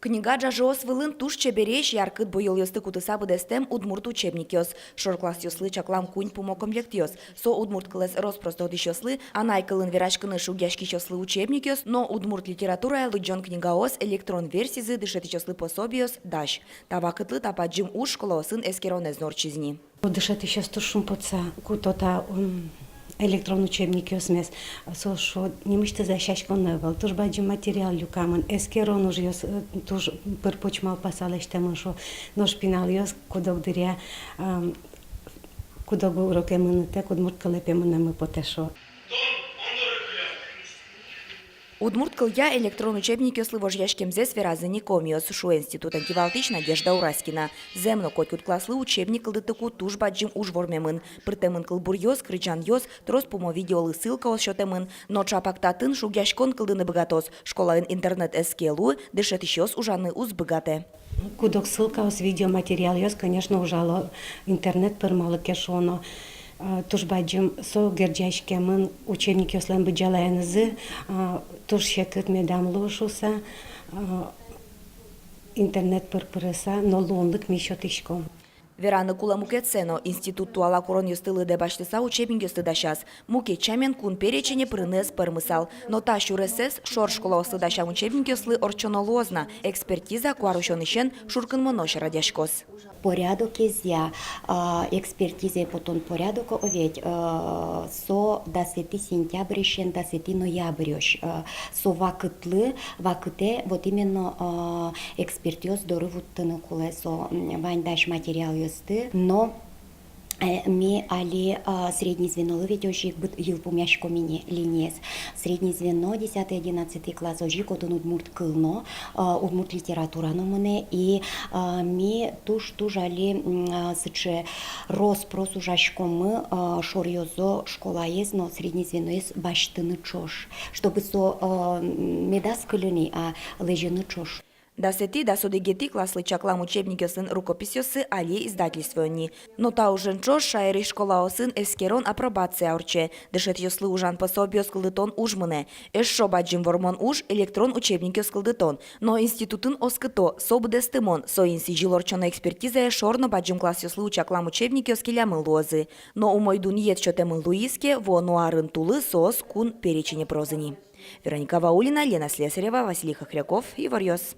Книга джажоос вылын туш чебереш яркыт бойыл ёсты кутыса быдестем удмурт учебник ёс. Шорклас ёслы чаклам кунь пумокомплект ёс. Со удмурт кылес роспростодыш ёслы, анай кылын верашкыны шугяшки ёслы учебник ёс, но удмурт литература лыджон книгаос электрон версизы дышети ёслы пособиос даш. Тавакытлы тападжим уж школосын эскеронез норчизни. Дышати ще стушум поца, кутота електрон учебник ёсмес, со шо немиште за шашконневал, туж баджи материал люкаман, эскерон уж ёс, туж пырпочмал пасалештеман, шо нож пинал ёс, кудок дыря, кудок урокемын те, кудмурт калепемын мы потешо. Удмурт кылья электрон учебник ёслы вожьяшкемзе сверазыни комиос, шу институт антивалтыч Надежда Ураскина. Земно котькут класслы учебник кылдытыку туж баджим уж вормемын. Прытемын кылбур ёс, крычан ёс, трос пумо видеолы ссылка ос шотемын. Но чапактатын шугяшкон кылдыны быгатос. Школаын интернет эскелу, дышет ищёс ужаны уз быгате. Кудок ссылка ос видеоматериал ёс, конечно, ужало интернет пырмалы кешоно. Туж баджим со герджашкемын учебник ёслен быджалаянызы, туж шекыт медам лошуса, интернет пырпырыса, но лондык мишотишком. Вераны кула мукецено, институт туала курон ёстылы дебаштыса учебник ёсты дашас. Муке чамен кун перечене прыныз пырмысал. Но та шуресес шор школа ослы дашам учебник ёслы орчонолозна. Экспертиза куарушонышен шуркын монош радяшкос. Порядок езя, експертиза потом порядок оведь, со 10 сентябрьшен 10 ноябрьш, со вакытлы, вакыте, вот именно экспертиз дорывуттыны куле, со вайндаш материал ёсты, но ми али средний звено ловить ожик быт елпумяшко мини линез. Средний звено 10-11 класс ожик отон удмурт кылно, удмурт литература номыне и ми туж али сыче роспрос ужашко мы шорьозо школа есть, но средний звено есть баштыны чош, чтобы со медас кылыни, а лежины чош. Дасети да содегети класслы чаклам учебник ёсын рукопись ёсы али издательствони. Но та ужен чош шайри школа осын эскерон апробация орче. Дышет ёслы ужан пособио скылдытон ужмыне. Эшшо баджим вормон уж электрон учебник ёскылдытон. Но институтын оскыто собдестымон. Соинси жилорчона экспертиза шорно баджим класс ёслы чаклам учебник ёскилямын лозы. Но умойдун ет чотемын луиске во нуарын тулы соос кун перечене прозыни. Вероника Ваулина, Лена Слесарева, Василий Хохряков, Ивар Ёс.